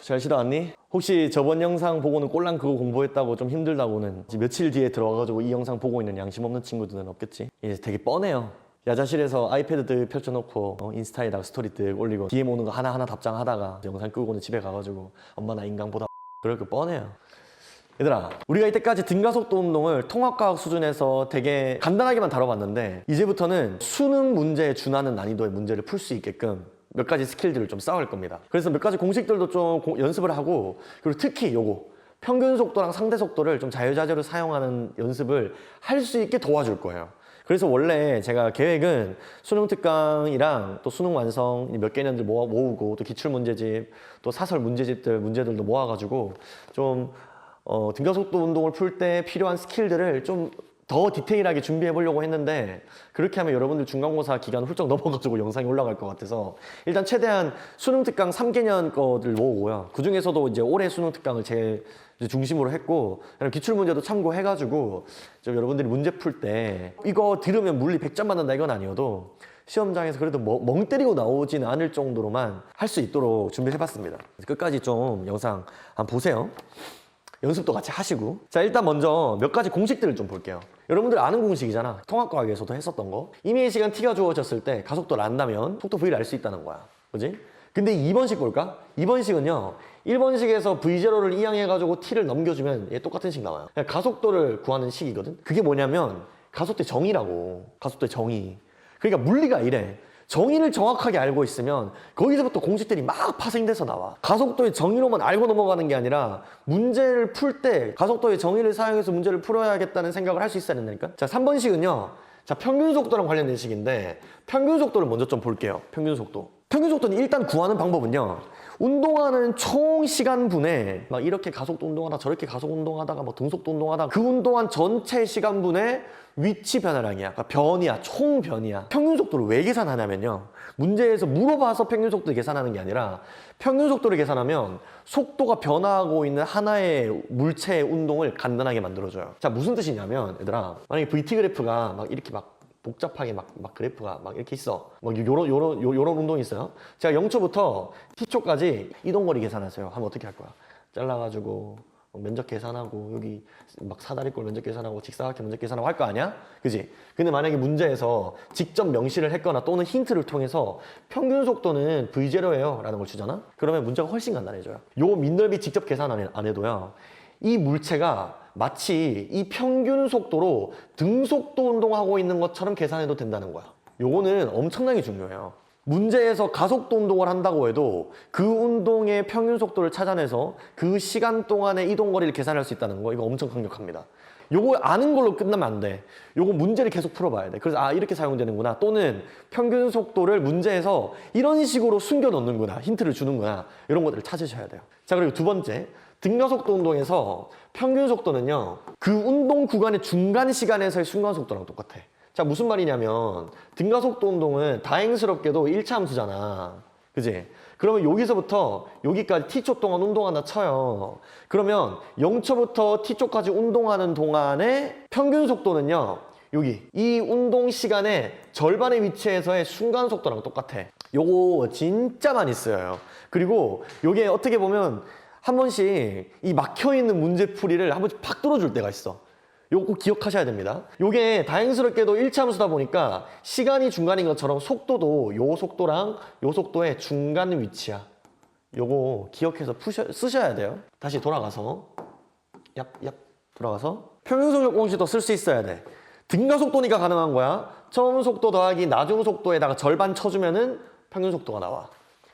잘 쉬다 왔니? 혹시 저번 영상 보고는 꼴랑 그거 공부했다고 좀 힘들다고는 이제 며칠 뒤에 들어와가지고 이 영상 보고 있는 양심 없는 친구들은 없겠지? 이제 되게 뻔해요. 야자실에서 아이패드 들 펼쳐놓고 인스타에다가 스토리 뜩 올리고 DM 오는 거 하나하나 답장하다가 영상 끄고는 집에 가가지고 엄마 나 인강 보다 그럴 거 뻔해요. 얘들아, 우리가 이때까지 등가속도 운동을 통합과학 수준에서 되게 간단하게만 다뤄봤는데 이제부터는 수능 문제에 준하는 난이도의 문제를 풀 수 있게끔 몇 가지 스킬들을 좀 쌓을 겁니다. 그래서 몇 가지 공식들도 좀 연습을 하고, 그리고 특히 요거 평균 속도랑 상대 속도를 좀 자유자재로 사용하는 연습을 할 수 있게 도와줄 거예요. 그래서 원래 제가 계획은 수능 특강이랑 또 수능 완성 몇 개년들 모으고 또 기출문제집 또 사설 문제들도 모아가지고 좀 등가속도 운동을 풀 때 필요한 스킬들을 좀 더 디테일하게 준비해 보려고 했는데, 그렇게 하면 여러분들 중간고사 기간 훌쩍 넘어가지고 영상이 올라갈 것 같아서 일단 최대한 수능 특강 3개년 거들 모으고요. 그 중에서도 이제 올해 수능 특강을 제일 중심으로 했고, 기출 문제도 참고해가지고 좀 여러분들이 문제 풀 때 이거 들으면 물리 100점 맞는다 이건 아니어도 시험장에서 그래도 멍 때리고 나오지는 않을 정도로만 할 수 있도록 준비해봤습니다. 끝까지 좀 영상 한번 보세요. 연습도 같이 하시고. 자, 일단 먼저 몇 가지 공식들을 좀 볼게요. 여러분들 아는 공식이잖아. 통합과학에서도 했었던 거. 임의의 시간 t가 주어졌을 때 가속도를 안다면 속도 v를 알 수 있다는 거야. 그지? 근데 2번식 볼까? 2번식은요 1번식에서 v0를 이항해가지고 t를 넘겨주면 얘 똑같은 식 나와요. 그냥 가속도를 구하는 식이거든. 그게 뭐냐면 가속도의 정의라고. 가속도의 정의. 그러니까 물리가 이래. 정의를 정확하게 알고 있으면 거기서부터 공식들이 막 파생돼서 나와. 가속도의 정의로만 알고 넘어가는 게 아니라 문제를 풀 때 가속도의 정의를 사용해서 문제를 풀어야겠다는 생각을 할 수 있어야 된다니까. 자, 3번식은요 자, 평균 속도랑 관련된 식인데 평균 속도를 먼저 좀 볼게요. 평균 속도. 평균 속도는 일단 구하는 방법은요 운동하는 총 시간분에 막 이렇게 가속도 운동하다 저렇게 가속 운동하다가 뭐 등속도 운동하다가 그 운동한 전체 시간분의 위치 변화량이야. 그러니까 변이야. 총 변이야. 평균 속도를 왜 계산하냐면요 문제에서 물어봐서 평균 속도를 계산하는 게 아니라 평균 속도를 계산하면 속도가 변화하고 있는 하나의 물체의 운동을 간단하게 만들어줘요. 자, 무슨 뜻이냐면 얘들아, 만약에 VT 그래프가 막 이렇게 막 복잡하게 막 그래프가 막 이렇게 있어. 막 요런 운동이 있어요. 제가 0초부터 t초까지 이동거리 계산하세요. 하면 어떻게 할 거야? 잘라가지고 면적 계산하고 여기 막 사다리꼴 면적 계산하고 직사각형 면적 계산하고 할 거 아니야? 그지? 근데 만약에 문제에서 직접 명시를 했거나 또는 힌트를 통해서 평균 속도는 v0예요 라는 걸 주잖아? 그러면 문제가 훨씬 간단해져요. 요 민넓이 직접 계산 안 해도요 이 물체가 마치 이 평균 속도로 등속도 운동하고 있는 것처럼 계산해도 된다는 거야. 요거는 엄청나게 중요해요. 문제에서 가속도 운동을 한다고 해도 그 운동의 평균 속도를 찾아내서 그 시간 동안의 이동 거리를 계산할 수 있다는 거, 이거 엄청 강력합니다. 요거 아는 걸로 끝나면 안 돼. 요거 문제를 계속 풀어봐야 돼. 그래서 아, 이렇게 사용되는구나. 또는 평균 속도를 문제에서 이런 식으로 숨겨 놓는구나. 힌트를 주는구나. 이런 것들을 찾으셔야 돼요. 자, 그리고 두 번째, 등가속도 운동에서 평균 속도는요 그 운동 구간의 중간 시간에서의 순간 속도랑 똑같아. 자, 무슨 말이냐면 등가속도 운동은 다행스럽게도 1차 함수잖아. 그지? 그러면 여기서부터 여기까지 t초 동안 운동한다 쳐요. 그러면 0초부터 t초까지 운동하는 동안의 평균 속도는요 여기 이 운동 시간의 절반의 위치에서의 순간 속도랑 똑같아. 요거 진짜 많이 쓰여요. 그리고 요게 어떻게 보면 한 번씩 이 막혀있는 문제풀이를 한 번씩 팍 뚫어줄 때가 있어. 요거 꼭 기억하셔야 됩니다. 요게 다행스럽게도 1차 함수다 보니까 시간이 중간인 것처럼 속도도 요 속도랑 요 속도의 중간 위치야. 요거 기억해서 쓰셔야 돼요. 다시 돌아가서 돌아가서 평균속력 공식도 쓸 수 있어야 돼. 등가속도니까 가능한 거야. 처음 속도 더하기 나중 속도에다가 절반 쳐주면은 평균 속도가 나와.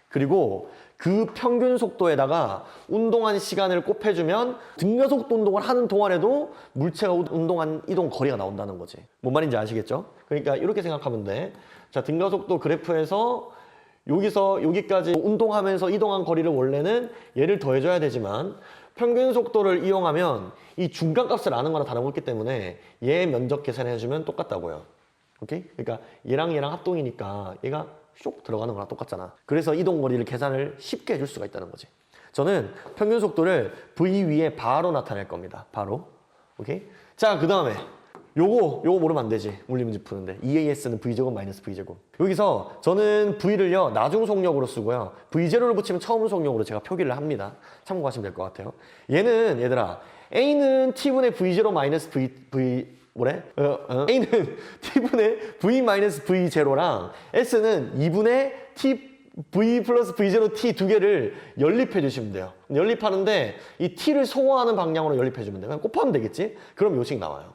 그리고 그 평균 속도에다가 운동한 시간을 곱해주면 등가속도 운동을 하는 동안에도 물체가 운동한 이동 거리가 나온다는 거지. 뭔 말인지 아시겠죠? 그러니까 이렇게 생각하면 돼. 자, 등가속도 그래프에서 여기서 여기까지 운동하면서 이동한 거리를 원래는 얘를 더해줘야 되지만 평균 속도를 이용하면 이 중간값을 아는 거랑 다름없기 때문에 얘 면적 계산해주면 똑같다고요. 오케이? 그러니까 얘랑 합동이니까 얘가 쏙 들어가는 거랑 똑같잖아. 그래서 이동 거리를 계산을 쉽게 해줄 수가 있다는 거지. 저는 평균 속도를 v 위에 바로 나타낼 겁니다. 바로. 오케이? 자, 그 다음에 요거 모르면 안 되지. 물리 문제 푸는데. EAS는 V제곱 마이너스 V제곱. 여기서 저는 V를요, 나중 속력으로 쓰고요. V0를 붙이면 처음 속력으로 제가 표기를 합니다. 참고하시면 될 것 같아요. 얘는, 얘들아, A는 T분의 V0 마이너스 뭐래? A는 T분의 V 마이너스 V0랑 S는 2분의 V 플러스 V0 T 두 개를 연립해 주시면 돼요. 연립하는데 이 T를 소화하는 방향으로 연립해 주면 돼요. 그냥 곱하면 되겠지? 그럼 요식 나와요.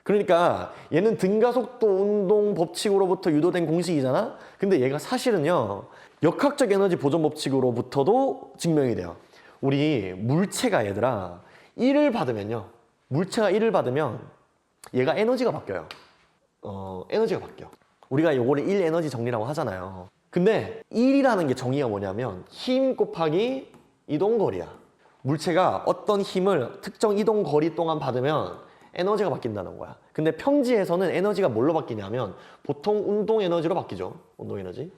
그러니까 얘는 등가속도 운동 법칙으로부터 유도된 공식이잖아? 근데 얘가 사실은요, 역학적 에너지 보존 법칙으로부터도 증명이 돼요. 우리 물체가 얘들아, 1을 받으면요. 물체가 1을 받으면 얘가 에너지가 바뀌어요. 에너지가 바뀌어. 우리가 요거를 1 에너지 정리라고 하잖아요. 근데 1이라는 게 정의가 뭐냐면 힘 곱하기 이동거리야. 물체가 어떤 힘을 특정 이동거리 동안 받으면 에너지가 바뀐다는 거야. 근데 평지에서는 에너지가 뭘로 바뀌냐면 보통 운동 에너지로 바뀌죠. 운동 에너지.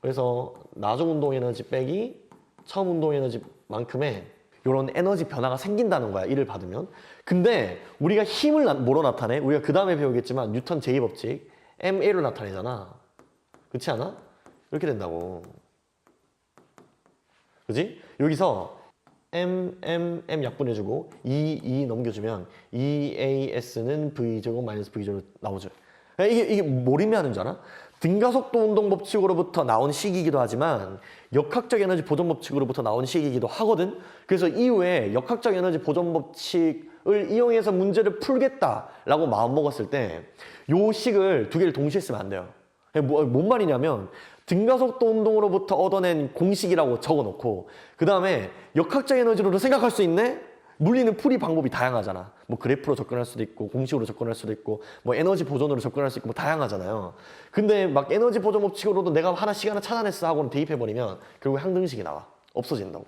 그래서 나중 운동 에너지 빼기 처음 운동 에너지만큼의 이런 에너지 변화가 생긴다는 거야. 이를 받으면. 근데 우리가 힘을 뭐로 나타내? 우리가 그 다음에 배우겠지만 뉴턴 제2법칙 ma로 나타내잖아. 그렇지 않아? 이렇게 된다고. 그지? 여기서 m 약분해주고 2 넘겨주면 EAS는 V제곱 마이너스 V제곱 나오죠. 이게 뭘 의미하는 줄 알아? 등가속도 운동 법칙으로부터 나온 식이기도 하지만 역학적 에너지 보존 법칙으로부터 나온 식이기도 하거든. 그래서 이후에 역학적 에너지 보존 법칙을 이용해서 문제를 풀겠다라고 마음먹었을 때 요 식을 두 개를 동시에 쓰면 안 돼요. 뭔 말이냐면 등가속도 운동으로부터 얻어낸 공식이라고 적어놓고 그 다음에 역학적 에너지로도 생각할 수 있네? 물리는 풀이 방법이 다양하잖아. 뭐 그래프로 접근할 수도 있고 공식으로 접근할 수도 있고 뭐 에너지 보존으로 접근할 수 있고 뭐 다양하잖아요. 근데 막 에너지 보존 법칙으로도 내가 하나 시간을 찾아냈어 하고는 대입해버리면 결국 항등식이 나와. 없어진다고.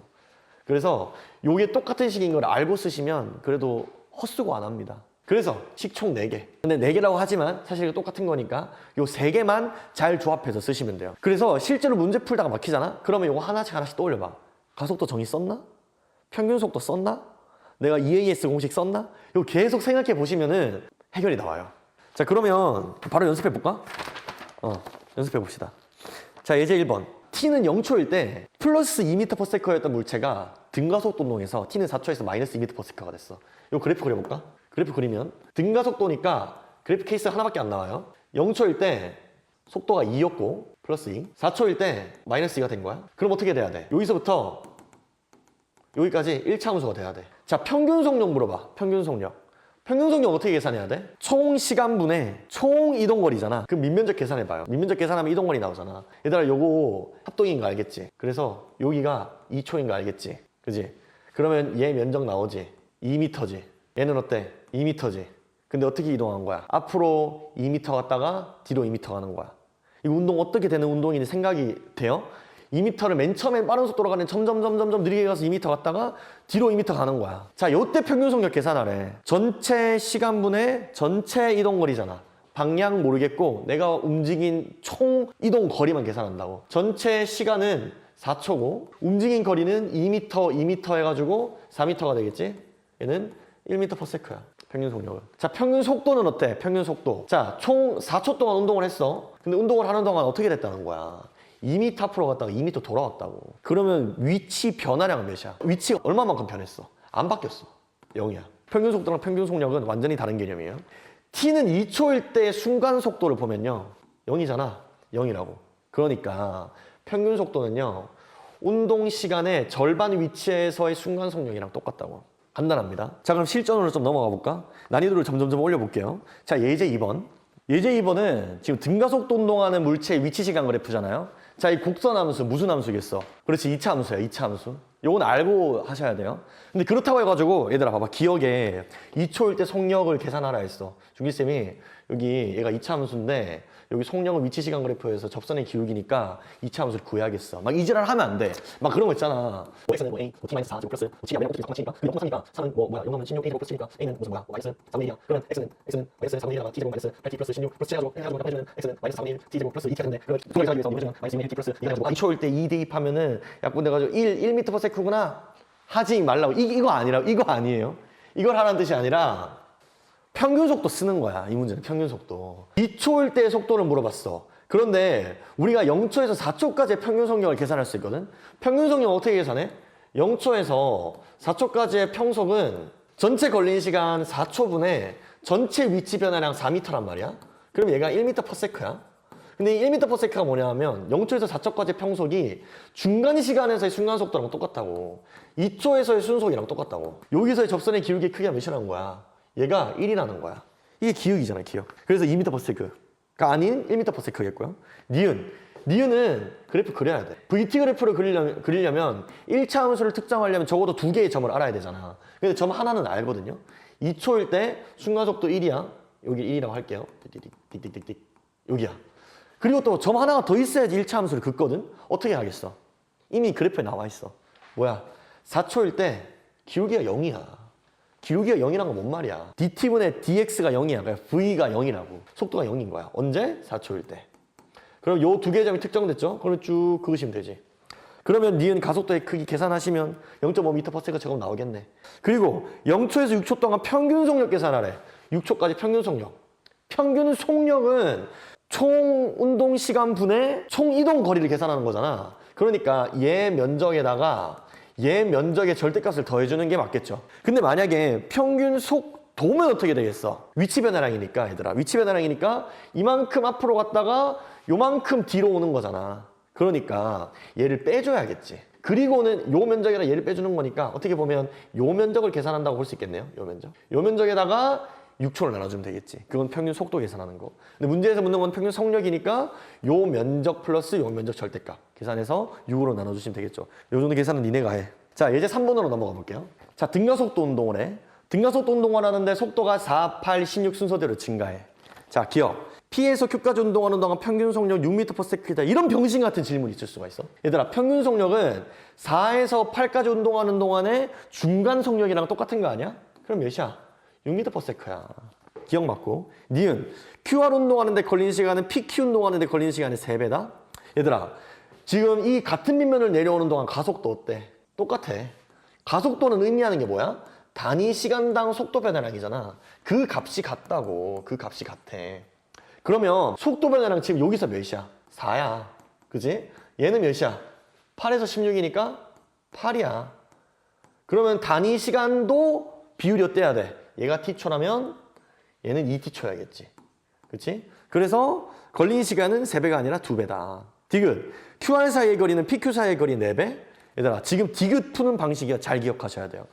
그래서 요게 똑같은 식인 걸 알고 쓰시면 그래도 헛수고 안 합니다. 그래서 식 총 4개. 근데 4개라고 하지만 사실 똑같은 거니까 요 3개만 잘 조합해서 쓰시면 돼요. 그래서 실제로 문제 풀다가 막히잖아? 그러면 요거 하나씩 떠올려봐. 가속도 정의 썼나? 평균 속도 썼나? 내가 EAS 공식 썼나? 이거 계속 생각해 보시면은 해결이 나와요. 자, 그러면 바로 연습해 볼까? 연습해 봅시다. 자, 예제 1번. T는 0초일 때 플러스 2m/s였던 물체가 등가속도 운동에서 T는 4초에서 마이너스 2m/s가 됐어. 이거 그래프 그려볼까? 그래프 그리면 등가속도니까 그래프 케이스 하나밖에 안 나와요. 0초일 때 속도가 2였고 플러스 2. 4초일 때 마이너스 2가 된 거야. 그럼 어떻게 돼야 돼? 여기서부터 여기까지 1차 함수가 돼야 돼. 자, 평균 속력 물어봐. 평균 속력. 평균 속력 어떻게 계산해야 돼? 총 시간분의 총 이동거리잖아. 그럼 밑면적 계산해봐요. 밑면적 계산하면 이동거리 나오잖아. 얘들아, 요거 합동인 거 알겠지? 그래서 여기가 2초인 거 알겠지? 그지? 그러면 얘 면적 나오지? 2m지. 얘는 어때? 2m지. 근데 어떻게 이동한 거야? 앞으로 2m 갔다가 뒤로 2m 가는 거야. 이 운동 어떻게 되는 운동인지 생각이 돼요? 2m를 맨 처음에 빠른 속도로 가는 점점 느리게 가서 2m 갔다가 뒤로 2m 가는 거야. 자, 요때 평균 속력 계산하래. 전체 시간분의 전체 이동거리잖아. 방향 모르겠고 내가 움직인 총 이동거리만 계산한다고. 전체 시간은 4초고 움직인 거리는 2m 해가지고 4m가 되겠지? 얘는 1m/s야. 평균 속력은. 자, 평균 속도는 어때? 평균 속도. 자, 총 4초 동안 운동을 했어. 근데 운동을 하는 동안 어떻게 됐다는 거야? 2m 앞으로 갔다가 2m 돌아왔다고. 그러면 위치 변화량은 몇이야? 위치가 얼마만큼 변했어? 안 바뀌었어. 0이야. 평균 속도랑 평균 속력은 완전히 다른 개념이에요. T는 2초일 때 순간 속도를 보면요. 0이잖아. 0이라고. 그러니까 평균 속도는요. 운동 시간의 절반 위치에서의 순간 속력이랑 똑같다고. 간단합니다. 자, 그럼 실전으로 좀 넘어가 볼까? 난이도를 점점 올려볼게요. 자, 예제 2번. 예제 2번은 지금 등가속도 운동하는 물체의 위치 시간 그래프잖아요. 자, 이 곡선 함수 무슨 함수겠어? 그렇지, 2차 함수야. 2차 함수. 요건 알고 하셔야 돼요. 근데 그렇다고 해가지고 얘들아 봐봐. 기억에 2초일 때 속력을 계산하라 했어. 중기쌤이 여기 얘가 2차 함수인데 여기 속력은 위치 시간 그래프에서 접선의 기울기니까 2차 함수를 구해야겠어. 막 이 지랄 하면 안 돼. 막 그런 거 있잖아. X는 A, T-4 제곱 플러스 T가 A랑 똑같이 니까 그 0,3이니까 3은 뭐야 0 넣으면 16 A 제곱 플러스 7이니까 A는 무슨 뭐야 마이너스 4분의 1이야. 그러면 X는 마이너스 4분의 1이다가 T 제곱 마이너스 8T 플러스 16 플러스 7 해가지고 해주면 X는 마이너스 4분의 1 T 제곱 플러스 2T가 되는데 그걸 두개 하기 위해서 해주면 마이너스 2 T 플러스 2 해가지고 2초일 때 2 대입하면은 약분돼가지고 1m/s구나 하지 말라고. 이거 아니라고. 이거 아니에요. 이걸 하라는 뜻이 아니라 평균 속도 쓰는 거야. 이 문제는 평균 속도. 2초일 때의 속도를 물어봤어. 그런데 우리가 0초에서 4초까지의 평균 속력을 계산할 수 있거든. 평균 속력 어떻게 계산해? 0초에서 4초까지의 평속은 전체 걸린 시간 4초분에 전체 위치 변화량 4m란 말이야. 그럼 얘가 1m/s야. 근데 이 1m/s가 뭐냐면 0초에서 4초까지의 평속이 중간 시간에서의 순간 속도랑 똑같다고. 2초에서의 순속이랑 똑같다고. 여기서의 접선의 기울기의 크기가 몇이라는 거야? 얘가 1이라는 거야. 이게 기울기잖아, 기억. 그래서 2m/s가 아닌 1m/s겠고요. 니은은 그래프 그려야 돼. VT 그래프를 그리려면 1차 함수를 특정하려면 적어도 2개의 점을 알아야 되잖아. 근데 점 하나는 알거든요. 2초일 때 순간속도 1이야. 여기 1이라고 할게요. 띡띡띡띡. 여기야. 그리고 또 점 하나가 더 있어야지 1차 함수를 긋거든. 어떻게 하겠어? 이미 그래프에 나와 있어. 뭐야? 4초일 때 기울기가 0이야. 기울기가 0이란 건 뭔 말이야? dt분의 dx가 0이야. 그러니까 v가 0이라고. 속도가 0인 거야. 언제? 4초일 때. 그럼 요 두 개의 점이 특정됐죠? 그럼 쭉 그으시면 되지. 그러면 니은 가속도의 크기 계산하시면 0.5m/s 제곱 나오겠네. 그리고 0초에서 6초 동안 평균 속력 계산하래. 6초까지 평균 속력. 평균 속력은 총 운동 시간 분의 총 이동 거리를 계산하는 거잖아. 그러니까 얘 면적에다가 얘 면적의 절대값을 더해주는 게 맞겠죠. 근데 만약에 평균 속도면 어떻게 되겠어? 위치 변화량이니까 얘들아. 위치 변화량이니까 이만큼 앞으로 갔다가 요만큼 뒤로 오는 거잖아. 그러니까 얘를 빼줘야겠지. 그리고는 요 면적에다 얘를 빼주는 거니까 어떻게 보면 요 면적을 계산한다고 볼 수 있겠네요. 요 면적. 요 면적에다가 6초를 나눠주면 되겠지. 그건 평균 속도 계산하는 거. 근데 문제에서 묻는 건 평균 속력이니까 요 면적 플러스 요 면적 절대값 계산해서 6으로 나눠주시면 되겠죠. 요 정도 계산은 니네가 해. 자, 이제 3번으로 넘어가 볼게요. 자, 등가속도 운동을 해. 등가속도 운동을 하는데 속도가 4, 8, 16 순서대로 증가해. 자, 기억. P에서 Q까지 운동하는 동안 평균 속력 6m/s다. 이런 병신 같은 질문이 있을 수가 있어. 얘들아, 평균 속력은 4에서 8까지 운동하는 동안의 중간 속력이랑 똑같은 거 아니야? 그럼 몇이야? 6m/s야. 기억 맞고. 니은 QR 운동하는데 걸린 시간은 PQ 운동하는데 걸린 시간의 3배다. 얘들아, 지금 이 같은 밑면을 내려오는 동안 가속도 어때? 똑같아. 가속도는 의미하는 게 뭐야? 단위 시간당 속도 변화량이잖아. 그 값이 같다고. 그 값이 같아. 그러면 속도 변화량 지금 여기서 몇이야? 4야. 그지? 얘는 몇이야? 8에서 16이니까 8이야. 그러면 단위 시간도 비율이 어때야 돼? 얘가 t초라면 얘는 2t초야겠지. 그치? 그래서 걸린 시간은 3배가 아니라 2배다. 디귿. QR 사이의 거리는 PQ 사이의 거리 4배? 얘들아, 지금 디귿 푸는 방식이야. 잘 기억하셔야 돼요.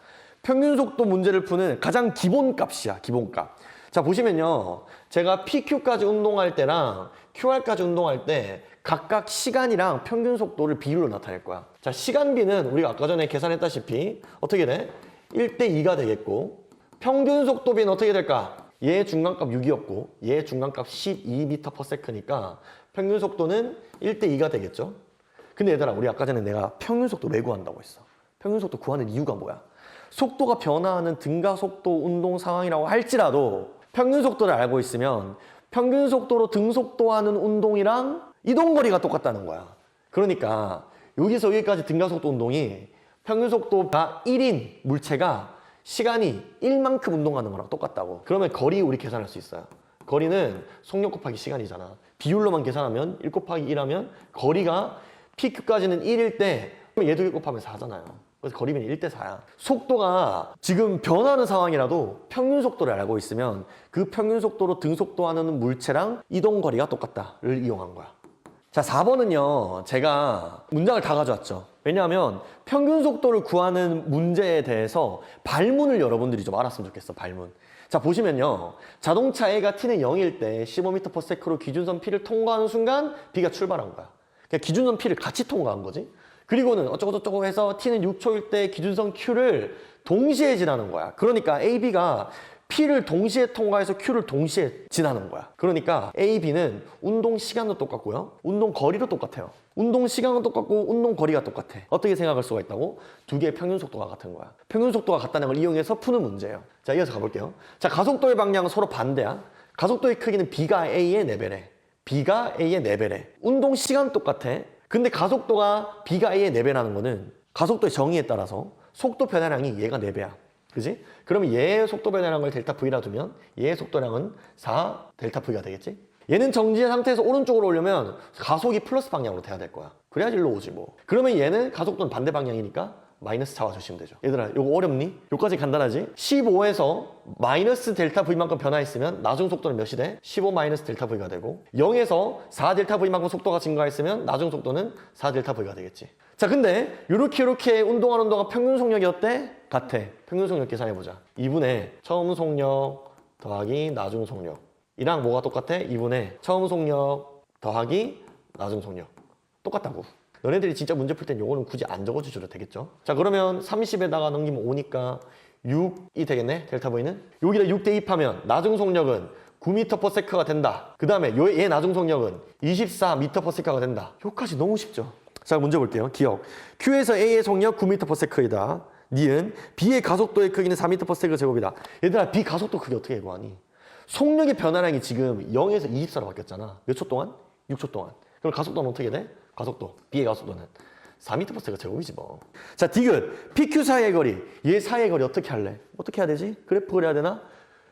평균 속도 문제를 푸는 가장 기본 값이야. 기본값. 자, 보시면요. 제가 PQ까지 운동할 때랑 QR까지 운동할 때 각각 시간이랑 평균 속도를 비율로 나타낼 거야. 자, 시간비는 우리가 아까 전에 계산했다시피 어떻게 돼? 1대2가 되겠고, 평균 속도비는 어떻게 될까? 얘 중간값 6이었고 얘 중간값 12m/s니까 평균 속도는 1대2가 되겠죠. 근데 얘들아, 우리 아까 전에 내가 평균 속도 왜 구한다고 했어? 평균 속도 구하는 이유가 뭐야? 속도가 변화하는 등가속도 운동 상황이라고 할지라도 평균 속도를 알고 있으면 평균 속도로 등속도하는 운동이랑 이동거리가 똑같다는 거야. 그러니까 여기서 여기까지 등가속도 운동이 평균 속도가 1인 물체가 시간이 1만큼 운동하는 거랑 똑같다고. 그러면 거리 우리 계산할 수 있어요. 거리는 속력 곱하기 시간이잖아. 비율로만 계산하면 1 곱하기 1 하면 거리가 PQ까지는 1일 때 얘도 1 곱하면 4잖아요. 그래서 거리면 1대4야. 속도가 지금 변하는 상황이라도 평균 속도를 알고 있으면 그 평균 속도로 등속도하는 물체랑 이동 거리가 똑같다를 이용한 거야. 자, 4번은요. 제가 문장을 다 가져왔죠. 왜냐하면 평균 속도를 구하는 문제에 대해서 발문을 여러분들이 좀 알았으면 좋겠어. 발문. 자, 보시면요. 자동차 A가 T는 0일 때 15m/s로 기준선 P를 통과하는 순간 B가 출발한 거야. 그냥 기준선 P를 같이 통과한 거지. 그리고는 어쩌고저쩌고 해서 T는 6초일 때 기준선 Q를 동시에 지나는 거야. 그러니까 A, B가 P를 동시에 통과해서 Q를 동시에 지나는 거야. 그러니까 A, B는 운동 시간도 똑같고요. 운동 거리도 똑같아요. 운동 시간은 똑같고 운동 거리가 똑같아. 어떻게 생각할 수가 있다고? 두 개의 평균 속도가 같은 거야. 평균 속도가 같다는 걸 이용해서 푸는 문제예요. 자, 이어서 가볼게요. 자, 가속도의 방향은 서로 반대야. 가속도의 크기는 B가 A의 4배래. B가 A의 4배래. 운동 시간 똑같아. 근데 가속도가 B가 A의 4배라는 거는 가속도의 정의에 따라서 속도 변화량이 얘가 4배야. 그지? 그러면 얘의 속도 변화라는 걸 델타 V라 두면 얘의 속도량은 4 델타 V가 되겠지? 얘는 정지한 상태에서 오른쪽으로 오려면 가속이 플러스 방향으로 돼야 될 거야. 그래야 일로 오지 뭐. 그러면 얘는 가속도는 반대 방향이니까 마이너스 잡아주시면 되죠. 얘들아 이거 어렵니? 여기까지 간단하지? 15에서 마이너스 델타 V만큼 변화했으면 나중 속도는 몇이 돼? 15 마이너스 델타 V가 되고 0에서 4 델타 V만큼 속도가 증가했으면 나중 속도는 4 델타 V가 되겠지. 자 근데 이렇게 운동하는 동안 평균 속력이 어때? 같아. 평균 속력 계산해보자. 2분의 처음 속력 더하기 나중 속력 이랑 뭐가 똑같아? 2분의 처음 속력 더하기 나중 속력 똑같다고. 너네들이 진짜 문제 풀 땐 요거는 굳이 안 적어주셔도 되겠죠? 자 그러면 30에다가 넘기면 5니까 6이 되겠네 델타 V는. 여기다 6 대입하면 나중 속력은 9m/s가 된다. 그 다음에 얘 나중 속력은 24m/s가 된다. 요까지 너무 쉽죠? 자 문제 볼게요. 기억. Q에서 A의 속력 9m/s이다. 니은 B의 가속도의 크기는 4m/s 제곱이다. 얘들아 B 가속도 크기 어떻게 구하니? 속력의 변화량이 지금 0에서 24로 바뀌었잖아. 몇 초 동안? 6초 동안. 그럼 가속도는 어떻게 돼? 가속도, B의 가속도는 4m/s 제곱이지 뭐. 자, 디귿, PQ 사이의 거리. 얘 사이의 거리 어떻게 할래? 어떻게 해야 되지? 그래프 그려야 되나?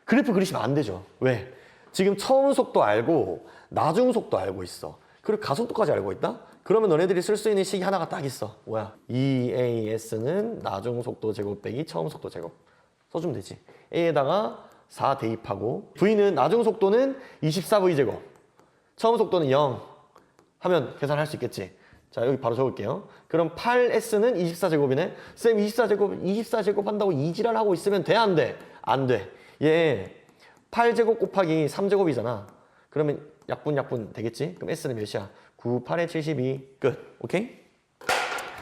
그래프 그리시면 안 되죠. 왜? 지금 처음 속도 알고 나중 속도 알고 있어. 그리고 가속도까지 알고 있다? 그러면 너네들이 쓸 수 있는 식이 하나가 딱 있어. 뭐야? EAS는 나중 속도 제곱 빼기 처음 속도 제곱. 써주면 되지. A에다가 4 대입하고 V는 나중 속도는 24V 제곱. 처음 속도는 0. 하면 계산할 수 있겠지. 자 여기 바로 적을게요. 그럼 8S는 24제곱이네. 쌤 24제곱 한다고 이지랄 하고 있으면 돼? 안 돼? 안 돼. 얘 8제곱 곱하기 3제곱이잖아. 그러면 약분 되겠지? 그럼 S는 몇이야? 9, 8에 72. 끝. 오케이?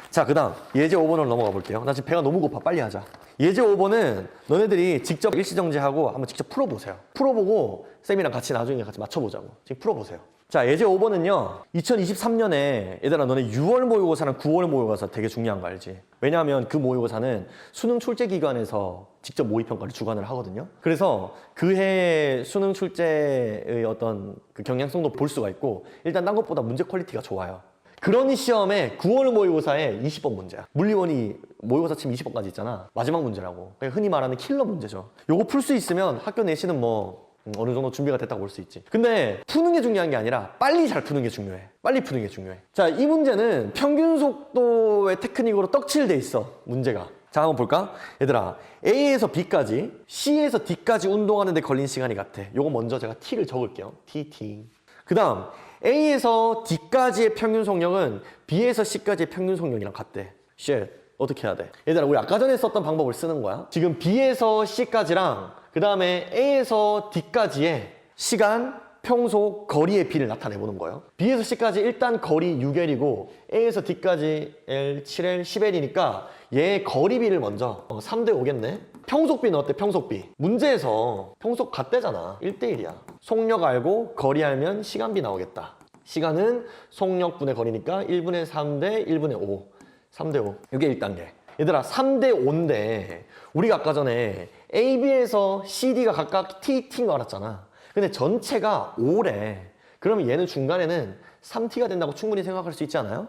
자 그 다음 예제 5번으로 넘어가 볼게요. 나 지금 배가 너무 고파. 빨리 하자. 예제 5번은 너네들이 직접 일시정지하고 한번 직접 풀어보세요. 풀어보고 쌤이랑 같이 나중에 같이 맞춰보자고. 지금 풀어보세요. 자 예제 5번은요 2023년에 얘들아 너네 6월 모의고사랑 9월 모의고사 되게 중요한 거 알지? 왜냐하면 그 모의고사는 수능 출제 기관에서 직접 모의평가를 주관을 하거든요. 그래서 그 해 수능 출제의 어떤 그 경향성도 볼 수가 있고 일단 딴 것보다 문제 퀄리티가 좋아요. 그런 시험에 9월 모의고사에 20번 문제야. 물리원이 모의고사 치면 20번까지 있잖아. 마지막 문제라고. 그러니까 흔히 말하는 킬러 문제죠. 요거 풀 수 있으면 학교 내신은 뭐 어느 정도 준비가 됐다고 볼 수 있지. 근데 푸는 게 중요한 게 아니라 빨리 잘 푸는 게 중요해. 빨리 푸는 게 중요해. 자, 이 문제는 평균 속도의 테크닉으로 떡칠돼 있어. 문제가. 자, 한번 볼까? 얘들아, A에서 B까지, C에서 D까지 운동하는 데 걸린 시간이 같아. 요거 먼저 제가 T를 적을게요. T. 그 다음 A에서 D까지의 평균 속력은 B에서 C까지의 평균 속력이랑 같대. 쉣. 어떻게 해야 돼? 얘들아, 우리 아까 전에 썼던 방법을 쓰는 거야. 지금 B에서 C까지랑 그 다음에 A에서 D까지의 시간, 평소, 거리의 B를 나타내보는 거예요. B에서 C까지 일단 거리 6L이고 A에서 D까지 L, 7L, 10L이니까 얘 거리 B를 먼저 3대 5겠네. 평속 B는 어때? 평속 B. 문제에서 평속 같대잖아. 1대1이야. 속력 알고 거리 알면 시간 B 나오겠다. 시간은 속력분의 거리니까 1분의 3대 1분의 5. 3대 5. 이게 1단계. 얘들아 3대 5인데 우리가 아까 전에 AB에서 CD가 각각 TT인 거 알았잖아. 근데 전체가 5래. 그러면 얘는 중간에는 3T가 된다고 충분히 생각할 수 있지 않아요?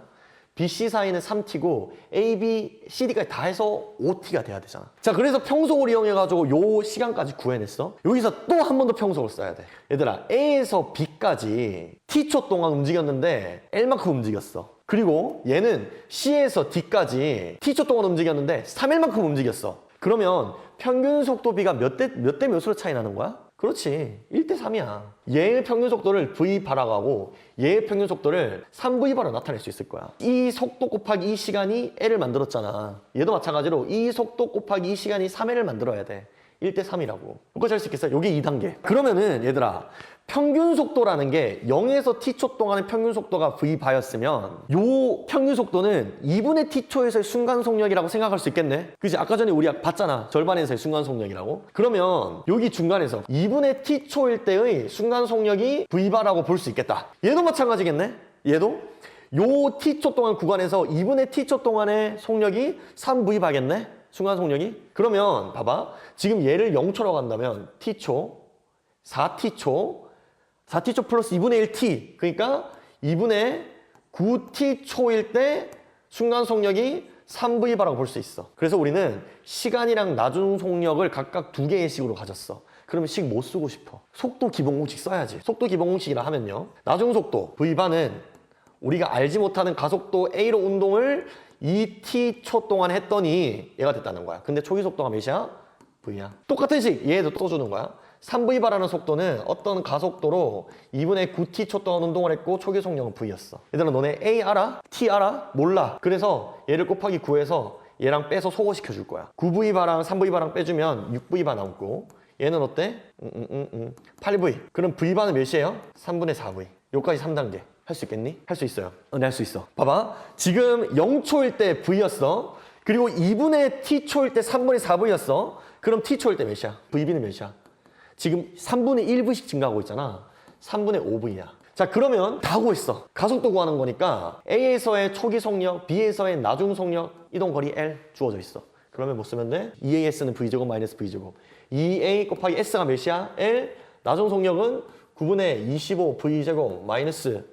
BC 사이는 3T고 AB, CD까지 다 해서 5T가 돼야 되잖아. 자, 그래서 평속을 이용해가지고 요 시간까지 구해냈어. 여기서 또 한 번 더 평속을 써야 돼. 얘들아 A에서 B까지 T초 동안 움직였는데 L만큼 움직였어. 그리고 얘는 C에서 D까지 T초 동안 움직였는데 3L만큼 움직였어. 그러면 평균 속도 B가 몇 대 몇으로 차이 나는 거야? 그렇지. 1대 3이야. 얘의 평균 속도를 V바라고 하고 얘의 평균 속도를 3V바로 나타낼 수 있을 거야. 이 속도 곱하기 이 시간이 L을 만들었잖아. 얘도 마찬가지로 이 속도 곱하기 이 시간이 3L을 만들어야 돼. 1대 3이라고. 여기까지 할 수 있겠어요? 요게 2단계. 그러면은 얘들아 평균 속도라는 게 0에서 T초 동안의 평균 속도가 V바였으면 요 평균 속도는 2분의 T초에서의 순간 속력이라고 생각할 수 있겠네. 그치? 아까 전에 우리가 봤잖아. 절반에서의 순간 속력이라고. 그러면 여기 중간에서 2분의 T초일 때의 순간 속력이 V바라고 볼 수 있겠다. 얘도 마찬가지겠네. 얘도 요 T초 동안 구간에서 2분의 T초 동안의 속력이 3V바겠네. 순간 속력이. 그러면 봐봐. 지금 얘를 0초라고 한다면 T초, 4T초 플러스 2분의 1T. 그러니까 2분의 9T초일 때 순간 속력이 3V바라고 볼 수 있어. 그래서 우리는 시간이랑 나중 속력을 각각 두 개의 식으로 가졌어. 그러면 식 못 쓰고 싶어. 속도 기본 공식 써야지. 속도 기본 공식이라 하면요, 나중 속도 V바는 우리가 알지 못하는 가속도 A로 운동을 2t 초 동안 했더니 얘가 됐다는 거야. 근데 초기 속도가 몇이야? V야. 똑같은 식 얘도 또 주는 거야. 3V바라는 속도는 어떤 가속도로 2분의 9t 초 동안 운동을 했고 초기 속력은 V였어. 얘들아, 너네 A 알아? T 알아? 몰라. 그래서 얘를 곱하기 9해서 얘랑 빼서 소거시켜 줄 거야. 9V바랑 3V바랑 빼주면 6V바 남고, 얘는 어때? 8V. 그럼 V바는 몇이에요? 3분의 4V. 여기까지 3단계. 할 수 있겠니? 할 수 있어요. 네, 할 수 있어. 봐봐. 지금 0초일 때 V였어. 그리고 2분의 T초일 때 3분의 4V였어. 그럼 T초일 때 몇이야? VB는 몇이야? 지금 3분의 1V씩 증가하고 있잖아. 3분의 5V야. 자, 그러면 다 구했어. 가속도 구하는 거니까 A에서의 초기 속력, B에서의 나중 속력, 이동거리 L 주어져 있어. 그러면 뭐 쓰면 돼? 2AS는 V제곱 마이너스 V제곱. 2A 곱하기 S가 몇이야? L. 나중 속력은 9분의 25 V제곱 마이너스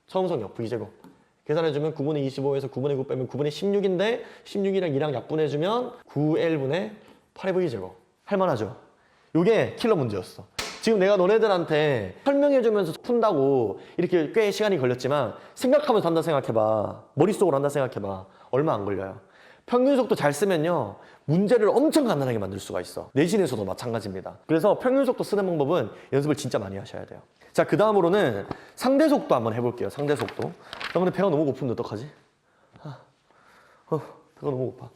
처음 속력 V제곱. 계산해주면 9분의 25에서 9분의 9 빼면 9분의 16인데 16이랑 2랑 약분해주면 9L분의 8V제곱. 할만하죠? 요게 킬러 문제였어. 지금 내가 너네들한테 설명해주면서 푼다고 이렇게 꽤 시간이 걸렸지만 생각하면서 한다 생각해봐. 머릿속으로 한다 생각해봐. 얼마 안 걸려요. 평균 속도 잘 쓰면요, 문제를 엄청 간단하게 만들 수가 있어. 내신에서도 마찬가지입니다. 그래서 평균 속도 쓰는 방법은 연습을 진짜 많이 하셔야 돼요. 자, 그 다음으로는 상대 속도 한번 해볼게요. 상대 속도. 나 근데 배가 너무 고픈데 어떡하지? 배가 너무 고파.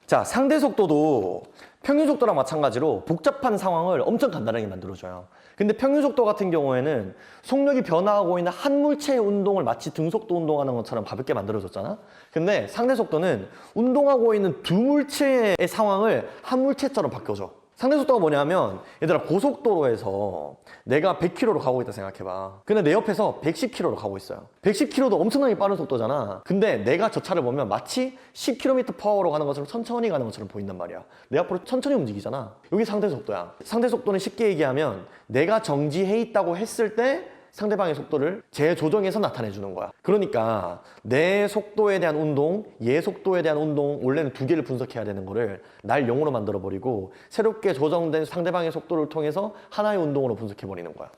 자, 상대 속도도 평균 속도랑 마찬가지로 복잡한 상황을 엄청 간단하게 만들어줘요. 근데 평균 속도 같은 경우에는 속력이 변화하고 있는 한 물체의 운동을 마치 등속도 운동하는 것처럼 가볍게 만들어줬잖아. 근데 상대 속도는 운동하고 있는 두 물체의 상황을 한 물체처럼 바꿔줘. 상대 속도가 뭐냐면, 얘들아, 고속도로에서 내가 100km로 가고 있다 생각해봐. 근데 내 옆에서 110km로 가고 있어요. 110km도 엄청나게 빠른 속도잖아. 근데 내가 저 차를 보면 마치 10km/h로 가는 것처럼 천천히 가는 것처럼 보인단 말이야. 내 앞으로 천천히 움직이잖아. 여기 상대 속도야. 상대 속도는 쉽게 얘기하면 내가 정지해 있다고 했을 때 상대방의 속도를 재조정해서 나타내 주는 거야. 그러니까 내 속도에 대한 운동, 얘 속도에 대한 운동, 원래는 두 개를 분석해야 되는 거를 날 0으로 만들어 버리고 새롭게 조정된 상대방의 속도를 통해서 하나의 운동으로 분석해 버리는 거야.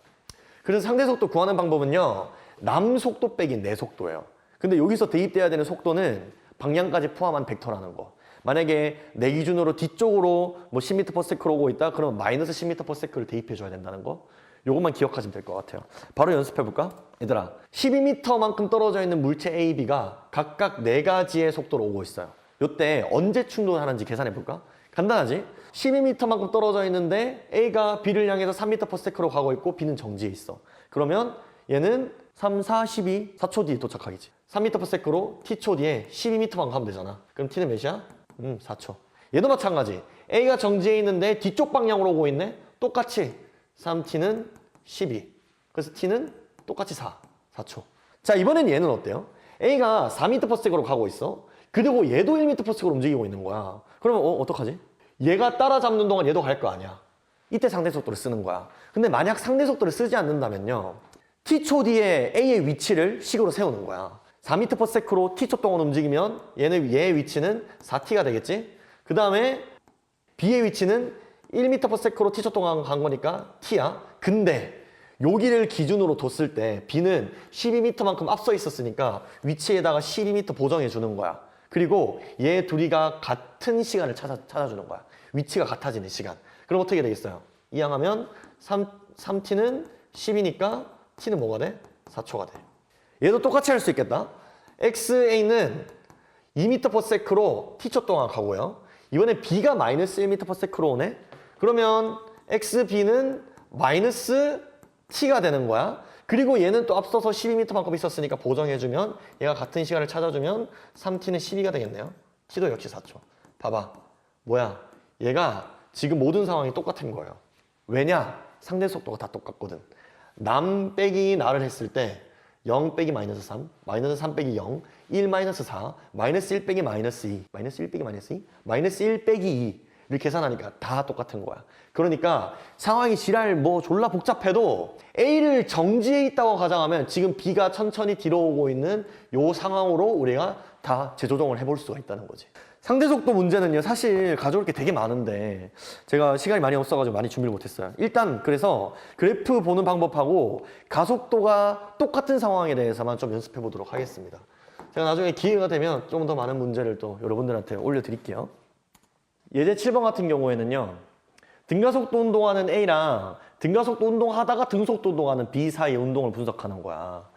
그래서 상대 속도 구하는 방법은요, 남 속도 빼기 내 속도예요. 근데 여기서 대입돼야 되는 속도는 방향까지 포함한 벡터라는 거. 만약에 내 기준으로 뒤쪽으로 뭐 10m/s로 오고 있다, 그러면 마이너스 10m/s를 대입해 줘야 된다는 거. 요것만 기억하시면 될 것 같아요. 바로 연습해볼까? 얘들아, 12m만큼 떨어져 있는 물체 A, B가 각각 4가지의 속도로 오고 있어요. 요때 언제 충돌하는지 계산해볼까? 간단하지? 12m만큼 떨어져 있는데 A가 B를 향해서 3m/s로 가고 있고 B는 정지해 있어. 그러면 얘는 3, 4, 12, 4초 뒤에 도착하겠지. 3m/s로 T초 뒤에 12m만 가면 되잖아. 그럼 T는 몇이야? 4초. 얘도 마찬가지. A가 정지해 있는데 뒤쪽 방향으로 오고 있네? 똑같이 3t는 12. 그래서 t는 똑같이 4초. 자, 이번엔 얘는 어때요? A가 4m/s로 가고 있어. 그리고 얘도 1m/s로 움직이고 있는 거야. 그러면 어떡하지? 얘가 따라잡는 동안 얘도 갈 거 아니야. 이때 상대 속도를 쓰는 거야. 근데 만약 상대 속도를 쓰지 않는다면요, t초 뒤에 A의 위치를 식으로 세우는 거야. 4m/s로 t초 동안 움직이면 얘의 위치는 4t가 되겠지? 그 다음에 B의 위치는 1m/s로 t초 동안 간 거니까 t야. 근데 여기를 기준으로 뒀을 때 B는 12m만큼 앞서 있었으니까 위치에다가 12m 보정해 주는 거야. 그리고 얘 둘이가 같은 시간을 찾아주는 거야. 위치가 같아지는 시간. 그럼 어떻게 되겠어요? 이항하면 3t는 10이니까 t는 뭐가 돼? 4초가 돼. 얘도 똑같이 할 수 있겠다. XA는 2m/s로 t초 동안 가고요. 이번에 B가 마이너스 1m/s로 오네? 그러면 XB는 마이너스 T가 되는 거야. 그리고 얘는 또 앞서서 12m만큼 있었으니까 보정해주면 얘가 같은 시간을 찾아주면 3T는 12가 되겠네요. T도 역시 4초. 봐봐. 뭐야? 얘가 지금 모든 상황이 똑같은 거예요. 왜냐? 상대 속도가 다 똑같거든. 남 빼기 나를 했을 때 0 빼기 마이너스 3, 마이너스 3 빼기 0, 1 마이너스 4, 마이너스 1 빼기 마이너스 2, 마이너스 1 빼기 마이너스 2, 마이너스 1 빼기 2. 이렇게 계산하니까 다 똑같은 거야. 그러니까 상황이 지랄 뭐 졸라 복잡해도 A를 정지해 있다고 가정하면 지금 B가 천천히 뒤로 오고 있는 요 상황으로 우리가 다 재조정을 해볼 수가 있다는 거지. 상대속도 문제는요, 사실 가져올 게 되게 많은데 제가 시간이 많이 없어가지고 많이 준비를 못했어요. 일단 그래서 그래프 보는 방법하고 가속도가 똑같은 상황에 대해서만 좀 연습해 보도록 하겠습니다. 제가 나중에 기회가 되면 좀 더 많은 문제를 또 여러분들한테 올려드릴게요. 예제 7번 같은 경우에는요, 등가속도 운동하는 A랑 등가속도 운동하다가 등속도 운동하는 B 사이의 운동을 분석하는 거야.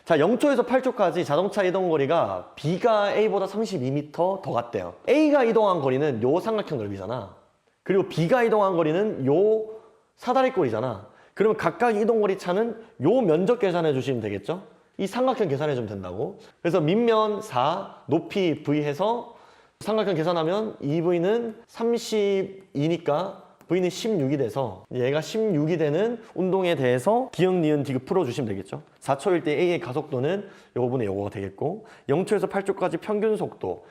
자, 0초에서 8초까지 자동차 이동 거리가 B가 A보다 32m 더 갔대요. A가 이동한 거리는 요 삼각형 넓이잖아. 그리고 B가 이동한 거리는 요 사다리꼴이잖아. 그러면 각각 이동 거리 차는 요 면적 계산해 주시면 되겠죠? 이 삼각형 계산해 주면 된다고. 그래서 밑면 4, 높이 V 해서 삼각형 계산하면 2V는 32니까 V는 16이 돼서 얘가 16이 되는 운동에 대해서 기억, 니은, 디귿 풀어주시면 되겠죠. 4초일 때 A의 가속도는 요거분의 요거가 되겠고 0초에서 8초까지 평균 속도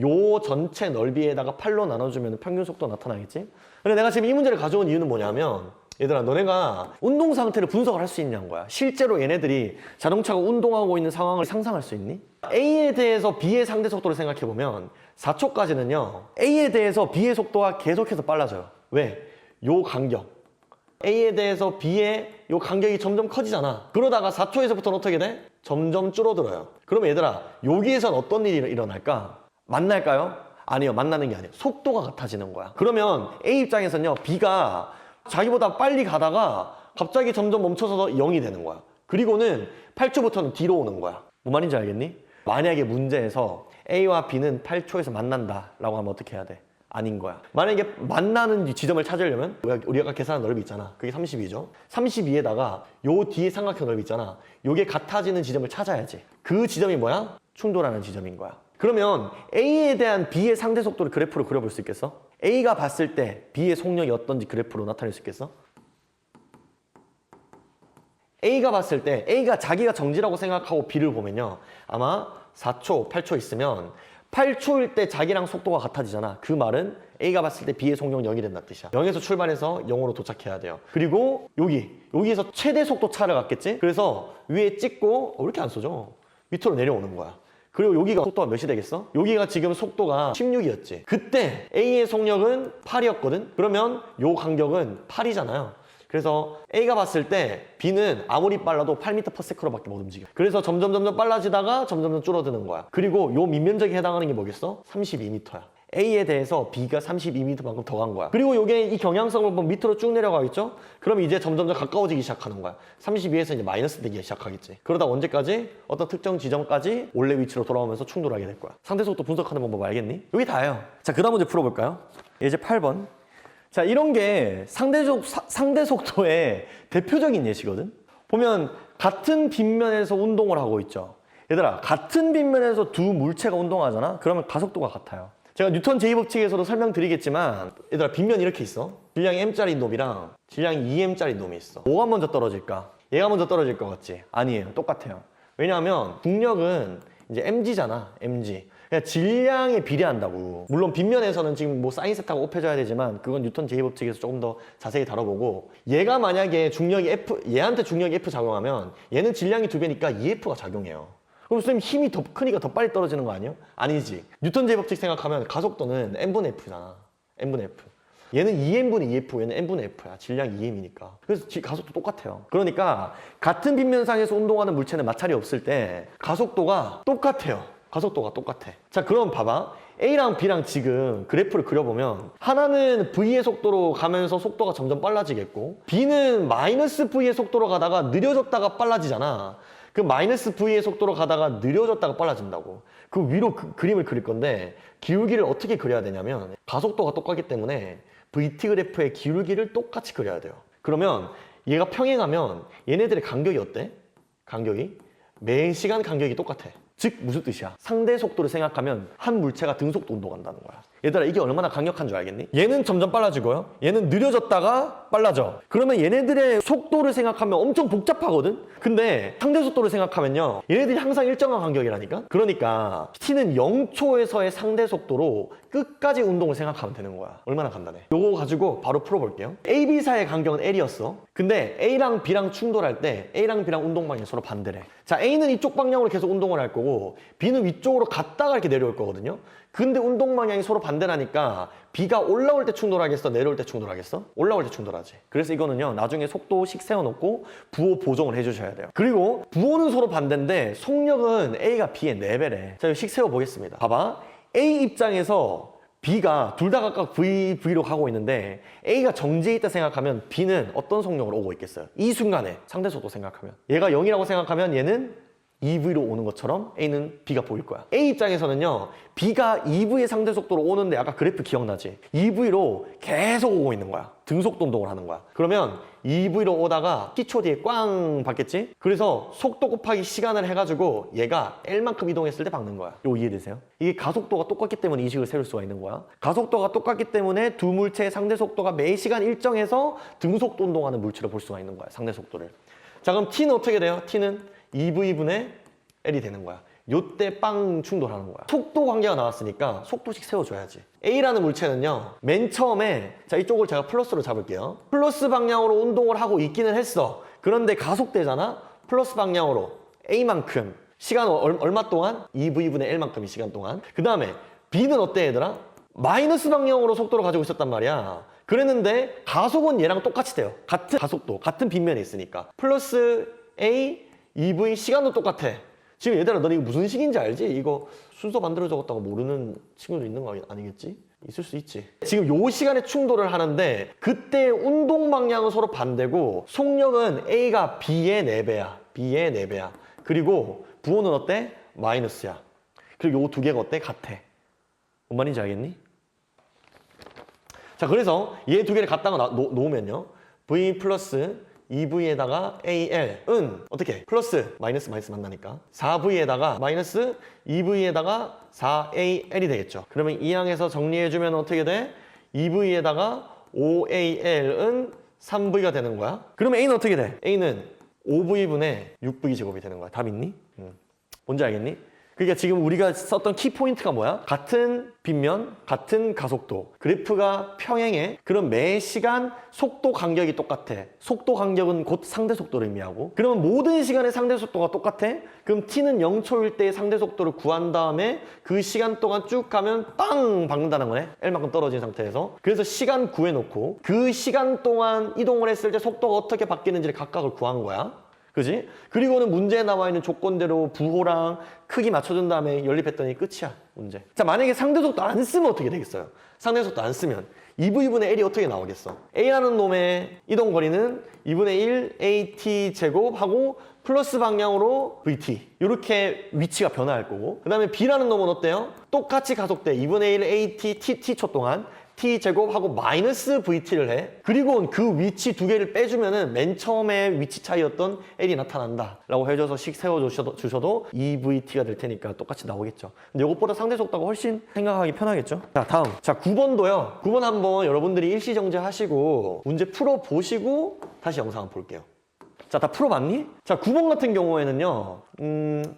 요 전체 넓이에다가 8로 나눠주면 평균 속도 나타나겠지. 근데 내가 지금 이 문제를 가져온 이유는 뭐냐면 얘들아, 너네가 운동 상태를 분석을 할 수 있냐는 거야. 실제로 얘네들이 자동차가 운동하고 있는 상황을 상상할 수 있니? A에 대해서 B의 상대 속도를 생각해보면 4초까지는요 A에 대해서 B의 속도가 계속해서 빨라져요. 왜? 요 간격 A에 대해서 B의 요 간격이 점점 커지잖아. 그러다가 4초에서부터는 어떻게 돼? 점점 줄어들어요. 그럼 얘들아, 여기에선 어떤 일이 일어날까? 만날까요? 아니요, 만나는 게 아니에요. 속도가 같아지는 거야. 그러면 A 입장에서는요, B가 자기보다 빨리 가다가 갑자기 점점 멈춰서 0이 되는 거야. 그리고는 8초부터는 뒤로 오는 거야. 뭔 말인지 알겠니? 만약에 문제에서 A와 B는 8초에서 만난다 라고 하면 어떻게 해야 돼? 아닌 거야. 만약에 만나는 지점을 찾으려면 우리가 아까 계산한 넓이 있잖아. 그게 32죠. 32에다가 요 뒤에 삼각형 넓이 있잖아. 요게 같아지는 지점을 찾아야지. 그 지점이 뭐야? 충돌하는 지점인 거야. 그러면 A에 대한 B의 상대 속도를 그래프로 그려볼 수 있겠어? A가 봤을 때 B의 속력이 어떤지 그래프로 나타낼 수 있겠어? A가 봤을 때 A가 자기가 정지라고 생각하고 B를 보면요, 아마 4초, 8초 있으면 8초일 때 자기랑 속도가 같아지잖아. 그 말은 A가 봤을 때 B의 속력 0이 된다는 뜻이야. 0에서 출발해서 0으로 도착해야 돼요. 그리고 여기에서 최대 속도 차를 갔겠지? 그래서 위에 찍고 왜 이렇게 안 써져? 밑으로 내려오는 거야. 그리고 여기가 속도가 몇이 되겠어? 여기가 지금 속도가 16이었지. 그때 A의 속력은 8이었거든? 그러면 요 간격은 8이잖아요. 그래서 A가 봤을 때 B는 아무리 빨라도 8m/s밖에 못 움직여. 그래서 점점 빨라지다가 점점 줄어드는 거야. 그리고 요 밑면적에 해당하는 게 뭐겠어? 32m야. A에 대해서 B가 32m만큼 더 간 거야. 그리고 요게 이 경향성을 보면 밑으로 쭉 내려가겠죠? 그럼 이제 점점 가까워지기 시작하는 거야. 32에서 이제 마이너스 되기 시작하겠지. 그러다 언제까지? 어떤 특정 지점까지 원래 위치로 돌아오면서 충돌하게 될 거야. 상대속도 분석하는 방법 알겠니? 여기 다예요. 자, 그 다음 문제 풀어볼까요? 이제 8번. 자, 이런 게 상대 속도의 대표적인 예시거든? 보면 같은 빗면에서 운동을 하고 있죠. 얘들아, 같은 빗면에서 두 물체가 운동하잖아? 그러면 가속도가 같아요. 제가 뉴턴 제2법칙에서도 설명드리겠지만 얘들아, 빗면이 이렇게 있어. 질량이 m짜리 놈이랑 질량이 2m짜리 놈이 있어. 뭐가 먼저 떨어질까? 얘가 먼저 떨어질 것 같지? 아니에요. 똑같아요. 왜냐하면 중력은 이제 mg잖아. mg. 그냥 질량에 비례한다고. 물론 빗면에서는 지금 뭐 사인 세타가 곱해져야 되지만 그건 뉴턴 제2법칙에서 조금 더 자세히 다뤄보고, 얘가 만약에 중력이 F, 얘한테 중력이 F 작용하면 얘는 질량이 2배니까 EF가 작용해요. 그럼 선생님 힘이 더 크니까 더 빨리 떨어지는 거 아니에요? 아니지. 뉴턴 제2법칙 생각하면 가속도는 n분의 F잖아. n분의 F. 얘는 2n분의 2F, 얘는 n분의 F야. 질량 2m이니까. 그래서 가속도 똑같아요. 그러니까 같은 빗면상에서 운동하는 물체는 마찰이 없을 때 가속도가 똑같아요. 가속도가 똑같아. 자, 그럼 봐봐. A랑 B랑 지금 그래프를 그려보면 하나는 V의 속도로 가면서 속도가 점점 빨라지겠고, B는 마이너스 V의 속도로 가다가 느려졌다가 빨라지잖아. 그 마이너스 V의 속도로 가다가 느려졌다가 빨라진다고. 그 위로 그림을 그릴 건데 기울기를 어떻게 그려야 되냐면 가속도가 똑같기 때문에 VT 그래프의 기울기를 똑같이 그려야 돼요. 그러면 얘가 평행하면 얘네들의 간격이 어때? 간격이? 매 시간 간격이 똑같아. 즉 무슨 뜻이야? 상대 속도를 생각하면 한 물체가 등속도 운동한다는 거야. 얘들아 이게 얼마나 강력한 줄 알겠니? 얘는 점점 빨라지고요. 얘는 느려졌다가 빨라져. 그러면 얘네들의 속도를 생각하면 엄청 복잡하거든? 근데 상대 속도를 생각하면요. 얘네들이 항상 일정한 간격이라니까? 그러니까 t는 0초에서의 상대 속도로 끝까지 운동을 생각하면 되는 거야. 얼마나 간단해. 요거 가지고 바로 풀어볼게요. A, B 사이의 간격은 L이었어. 근데 A랑 B랑 충돌할 때 A랑 B랑 운동 방향이 서로 반대래. 자, A는 이쪽 방향으로 계속 운동을 할 거고 B는 위쪽으로 갔다가 이렇게 내려올 거거든요. 근데 운동 방향이 서로 반대라니까 B가 올라올 때 충돌하겠어? 내려올 때 충돌하겠어? 올라올 때 충돌하지. 그래서 이거는요. 나중에 속도식 세워놓고 부호 보정을 해주셔야 돼요. 그리고 부호는 서로 반대인데 속력은 A가 B의 4배래. 자, 이거 식 세워보겠습니다. 봐봐. A 입장에서 B가 둘 다 각각 V로 가고 있는데 A가 정지해 있다 생각하면 B는 어떤 속력으로 오고 있겠어요? 이 순간에 상대 속도 생각하면 얘가 0이라고 생각하면 얘는 2V로 오는 것처럼 A는 B가 보일 거야. A 입장에서는요. B가 2V의 상대 속도로 오는데 아까 그래프 기억나지? 2V로 계속 오고 있는 거야. 등속도 운동을 하는 거야. 그러면 2V로 오다가 T초 뒤에 꽝 받겠지? 그래서 속도 곱하기 시간을 해가지고 얘가 L만큼 이동했을 때 박는 거야. 이거 이해되세요? 이게 가속도가 똑같기 때문에 이 식을 세울 수가 있는 거야. 가속도가 똑같기 때문에 두 물체의 상대 속도가 매 시간 일정해서 등속도 운동하는 물체로 볼 수가 있는 거야. 상대 속도를. 자, 그럼 T는 어떻게 돼요? T는 2V분의 L이 되는 거야. 요때 빵 충돌하는 거야. 속도 관계가 나왔으니까 속도식 세워줘야지. A라는 물체는요. 맨 처음에 자 이쪽을 제가 플러스로 잡을게요. 플러스 방향으로 운동을 하고 있기는 했어. 그런데 가속되잖아. 플러스 방향으로 A만큼 시간 얼마 동안? 2V분의 L만큼 이 시간 동안. 그 다음에 B는 어때 얘들아? 마이너스 방향으로 속도를 가지고 있었단 말이야. 그랬는데 가속은 얘랑 똑같이 돼요. 같은 가속도, 같은 빗면에 있으니까. 플러스 A 2V 시간도 똑같아. 지금 얘들아 너네 이거 무슨 식인지 알지? 이거 순서 만들어 적었다고 모르는 친구도 있는 거 아니겠지? 있을 수 있지. 지금 요 시간에 충돌을 하는데 그때 운동 방향은 서로 반대고 속력은 A가 B의 4배야. B의 4배야. 그리고 부호는 어때? 마이너스야. 그리고 요 두 개가 어때? 같아. 뭔 말인지 알겠니? 자, 그래서 얘 두 개를 갖다가 놓으면요. V 플러스 2V에다가 AL은 어떻게? 플러스 마이너스 만나니까 4V에다가 마이너스 2V에다가 4AL이 되겠죠. 그러면 이 항에서 정리해주면 어떻게 돼? 2V에다가 5AL은 3V가 되는 거야. 그러면 A는 어떻게 돼? A는 5V분의 6V 제곱이 되는 거야. 답 있니? 뭔지 알겠니? 그러니까 지금 우리가 썼던 키포인트가 뭐야? 같은 빗면, 같은 가속도. 그래프가 평행해. 그럼 매 시간 속도 간격이 똑같아. 속도 간격은 곧 상대 속도를 의미하고. 그러면 모든 시간의 상대 속도가 똑같아? 그럼 t는 0초일 때의 상대 속도를 구한 다음에 그 시간 동안 쭉 가면 빵 박는다는 거네. L만큼 떨어진 상태에서. 그래서 시간 구해놓고 그 시간 동안 이동을 했을 때 속도가 어떻게 바뀌는지를 각각을 구한 거야. 그지? 그리고는 문제에 나와 있는 조건대로 부호랑 크기 맞춰준 다음에 연립했더니 끝이야, 문제. 자, 만약에 상대속도 안 쓰면 어떻게 되겠어요? 상대속도 안 쓰면 2V분의 L이 어떻게 나오겠어? A라는 놈의 이동 거리는 2분의 1 AT 제곱하고 플러스 방향으로 VT. 이렇게 위치가 변화할 거고. 그 다음에 B라는 놈은 어때요? 똑같이 가속돼. 2분의 1 AT T초 동안 T제곱하고 마이너스 VT를 해. 그리고 그 위치 두 개를 빼주면은 맨 처음에 위치 차이였던 L이 나타난다 라고 해줘서 식 세워주셔도 2VT가 될 테니까 똑같이 나오겠죠. 근데 이것보다 상대 속도가 훨씬 생각하기 편하겠죠. 자, 다음. 자, 9번도요. 9번 한번 여러분들이 일시정지 하시고 문제 풀어보시고 다시 영상 한번 볼게요. 자, 다 풀어봤니? 자, 9번 같은 경우에는요.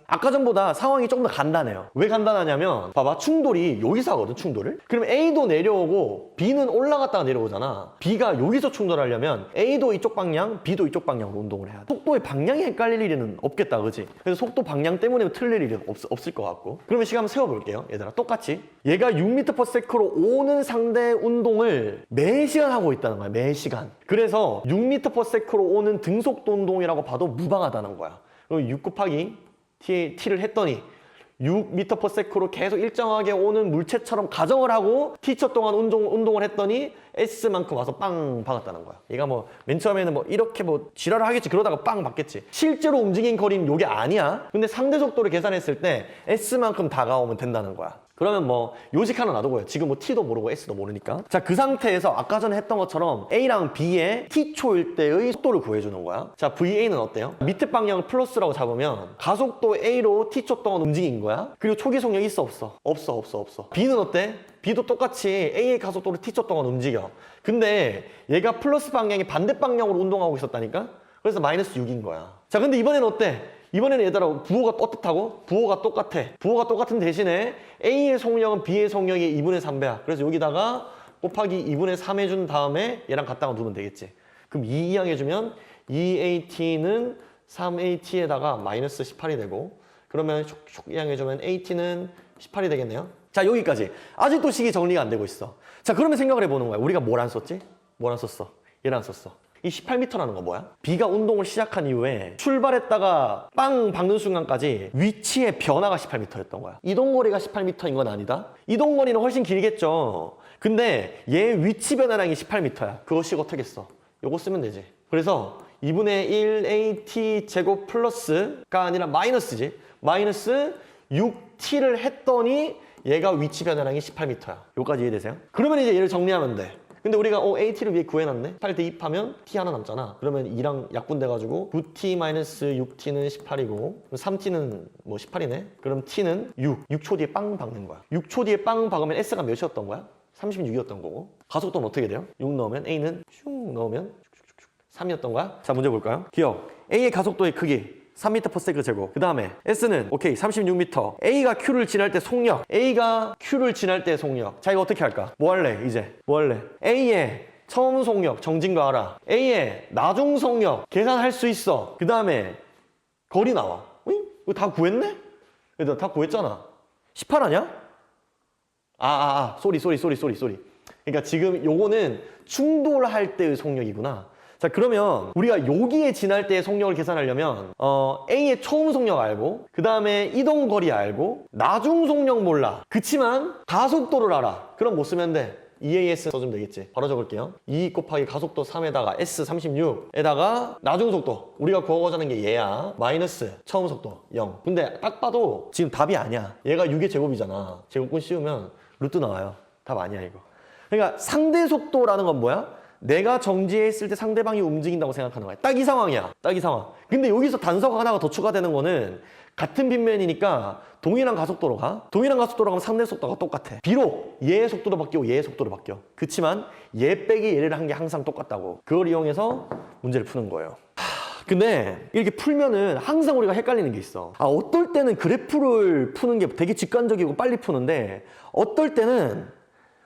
아까 전보다 상황이 조금 더 간단해요. 왜 간단하냐면 봐봐, 충돌이 여기서 하거든, 충돌을. 그럼 A도 내려오고 B는 올라갔다가 내려오잖아. B가 여기서 충돌하려면 A도 이쪽 방향, B도 이쪽 방향으로 운동을 해야 돼. 속도의 방향이 헷갈릴 일은 없겠다, 그지? 그래서 속도 방향 때문에 틀릴 일은 없을 것 같고. 그러면 시간 한번 세워볼게요, 얘들아. 똑같이 얘가 6m/s로 오는 상대 운동을 매시간 하고 있다는 거야, 매시간. 그래서 6m/s로 오는 등속도 운동이라고 봐도 무방하다는 거야. 그럼 6 곱하기 T를 했더니 6m/s로 계속 일정하게 오는 물체처럼 가정을 하고 T초 동안 운동을 했더니 S만큼 와서 빵 박았다는 거야. 얘가 뭐 맨 처음에는 뭐 이렇게 뭐 지랄을 하겠지. 그러다가 빵 박겠지. 실제로 움직인 거리는 요게 아니야. 근데 상대 속도를 계산했을 때 S만큼 다가오면 된다는 거야. 그러면 뭐 요식 하나 놔두고요. 지금 뭐 t도 모르고 s도 모르니까. 자, 그 상태에서 아까 전에 했던 것처럼 a랑 b의 t초일 때의 속도를 구해주는 거야. 자, va는 어때요? 밑에 방향을 플러스라고 잡으면 가속도 a로 t초 동안 움직인 거야. 그리고 초기 속력 있어 없어? 없어. b는 어때? b도 똑같이 a의 가속도로 t초 동안 움직여. 근데 얘가 플러스 방향이 반대 방향으로 운동하고 있었다니까? 그래서 마이너스 6인 거야. 자, 근데 이번에는 어때? 이번에는 얘들아 부호가 어떻다고? 부호가 똑같아. 부호가 똑같은 대신에 A의 속력은 B의 속력의 2분의 3배야. 그래서 여기다가 곱하기 2분의 3 해준 다음에 얘랑 같다고 두면 되겠지. 그럼 2 이항해주면 2AT는 3AT에다가 마이너스 18이 되고, 그러면 촉 이항해주면 AT는 18이 되겠네요. 자, 여기까지. 아직도 식이 정리가 안 되고 있어. 자, 그러면 생각을 해보는 거야. 우리가 뭘 안 썼지? 뭘 안 썼어? 얘를 안 썼어. 이 18m라는 거 뭐야? B가 운동을 시작한 이후에 출발했다가 빵 박는 순간까지 위치의 변화가 18m였던 거야. 이동거리가 18m인 건 아니다. 이동거리는 훨씬 길겠죠. 근데 얘 위치 변화량이 18m야. 그것이 어떻게 써? 요거 쓰면 되지. 그래서 2분의 1 AT 제곱 플러스가 아니라 마이너스지. 마이너스 6T를 했더니 얘가 위치 변화량이 18m야. 요까지 이해되세요? 그러면 이제 얘를 정리하면 돼. 근데 우리가 AT를 위에 구해놨네? 8 대입하면 T 하나 남잖아. 그러면 2랑 약분돼가지고 9T-6T는 18이고 3T는 뭐 18이네? 그럼 T는 6초 뒤에 빵 박는 거야. 6초 뒤에 빵 박으면 S가 몇이었던 거야? 36이었던 거고. 가속도는 어떻게 돼요? 6 넣으면 A는 슉 넣으면 3이었던 거야? 자, 문제 볼까요? 기억. A의 가속도의 크기 3m/s 제곱. 그 다음에 S는 오케이 36m. A가 Q를 지날 때 속력. A가 Q를 지날 때 속력. 자, 이거 어떻게 할까? 뭐 할래? 이제 뭐 할래? A의 처음 속력 정진 거 알아. A의 나중 속력 계산할 수 있어. 그 다음에 거리 나와. 이거 다 구했네? 얘들아 다 구했잖아. 18 아냐? 쏘리. 그러니까 지금 요거는 충돌할 때의 속력이구나. 자, 그러면 우리가 여기에 지날 때의 속력을 계산하려면 A의 처음 속력 알고, 그 다음에 이동 거리 알고, 나중 속력 몰라. 그치만 가속도를 알아. 그럼 뭐 쓰면 돼? EAS 써주면 되겠지. 바로 적을게요. 2 곱하기 가속도 3에다가 S36에다가 나중 속도. 우리가 구하고자 하는 게 얘야. 마이너스 처음 속도 0. 근데 딱 봐도 지금 답이 아니야. 얘가 6의 제곱이잖아. 제곱근 씌우면 루트 나와요. 답 아니야 이거. 그러니까 상대 속도라는 건 뭐야? 내가 정지해 있을 때 상대방이 움직인다고 생각하는 거야. 딱 이 상황이야. 딱 이 상황. 근데 여기서 단서가 하나가 더 추가되는 거는 같은 빗면이니까 동일한 가속도로 가. 동일한 가속도로 가면 상대 속도가 똑같아. 비록 얘의 속도도 바뀌고 얘의 속도도 바뀌어. 그치만 얘 빼기 얘를 한 게 항상 똑같다고. 그걸 이용해서 문제를 푸는 거예요. 근데 이렇게 풀면은 항상 우리가 헷갈리는 게 있어. 어떨 때는 그래프를 푸는 게 되게 직관적이고 빨리 푸는데 어떨 때는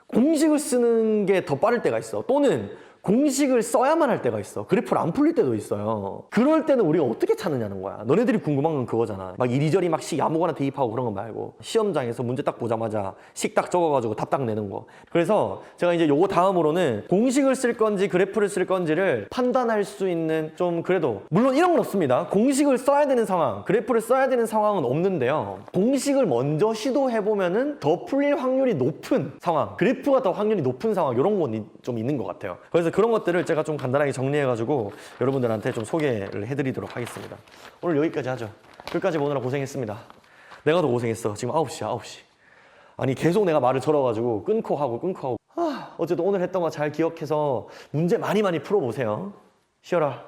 공식을 쓰는 게 더 빠를 때가 있어. 또는 공식을 써야만 할 때가 있어. 그래프를 안 풀릴 때도 있어요. 그럴 때는 우리가 어떻게 찾느냐는 거야. 너네들이 궁금한 건 그거잖아. 막 이리저리 막 식 아무거나 대입하고 그런 거 말고 시험장에서 문제 딱 보자마자 식 딱 적어가지고 답 딱 내는 거. 그래서 제가 이제 요거 다음으로는 공식을 쓸 건지 그래프를 쓸 건지를 판단할 수 있는 좀 그래도 물론 이런 건 없습니다. 공식을 써야 되는 상황, 그래프를 써야 되는 상황은 없는데요. 공식을 먼저 시도해보면은 더 풀릴 확률이 높은 상황, 그래프가 더 확률이 높은 상황 이런 건 좀 있는 것 같아요. 그래서 그런 것들을 제가 좀 간단하게 정리해가지고 여러분들한테 좀 소개를 해드리도록 하겠습니다. 오늘 여기까지 하죠. 끝까지 보느라 고생했습니다. 내가 더 고생했어. 지금 9시야, 9시. 아니 계속 내가 말을 절어가지고 끊고 하고. 어쨌든 오늘 했던 거 잘 기억해서 문제 많이 풀어보세요. 쉬어라.